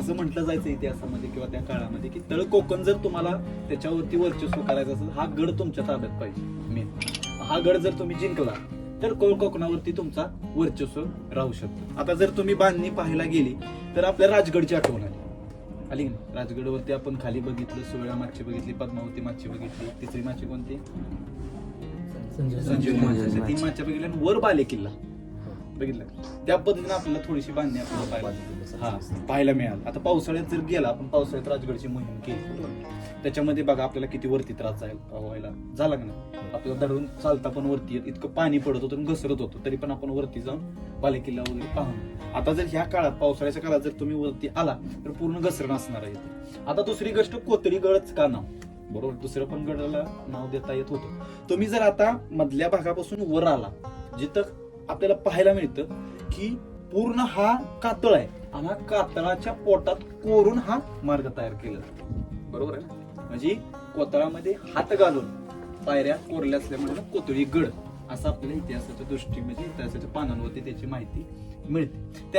असं म्हटलं जायचं इतिहासामध्ये किंवा त्या काळामध्ये की तळ कोकण जर तुम्हाला त्याच्यावरती वर्चस्व करायचं असेल, हा गड तुमच्या ताब्यात पाहिजे मेन. हा गड जर तुम्ही जिंकला तर कोकणावरती तुमचा वर्चस्व राहू शकतो. आता जर तुम्ही बांधणी पाहायला गेली तर आपल्या राजगडची आठवण आली की नाही. राजगडवरती आपण खाली बघितलं, सोळा माची बघितली, पद्मावती माची बघितली, तिसरी माची कोणती, संजीवनी माची, 3 माच्या बघितल्या, आणि वर बाले किल्ला बघितलं. त्या पद्धतीने आपल्याला थोडीशी बांधणी आपल्याला पाहायला मिळाल. आता पावसाळ्यात जर गेला, आपण पावसाळ्यात राजगडची मोहीम केली, त्याच्यामध्ये बघा आपल्याला किती वरती त्रास व्हायला झाला का नाही. आपल्याला धरून चालता पण वरती इतकं पाणी पडत होतं आणि घसरत होतं, तरी पण आपण वरती जाऊन बाले किल्ला वगैरे पाहून. आता जर ह्या काळात पावसाळ्याच्या काळात जर तुम्ही वरती आला तर पूर्ण घसरण असणार आहे. आता दुसरी गोष्ट, कोतरी गडच का नाव, बरोबर, दुसरं पण गडाला नाव देता येत होतं. तुम्ही जर आता मधल्या भागापासून वर आला, जिथं आपल्याला पाहायला मिळतं की पूर्ण हा कातळ आहे आणि हा कातळाच्या पोटात कोरून हा मार्ग तयार केला, बरोबर आहे ना. म्हणजे कोतळामध्ये हात घालून पायऱ्या कोरल्या असल्यामुळे कोतळी गड असं आपल्याला इतिहासाच्या दृष्टीमध्ये इतिहासाच्या पानांवरती त्याची माहिती मिळते.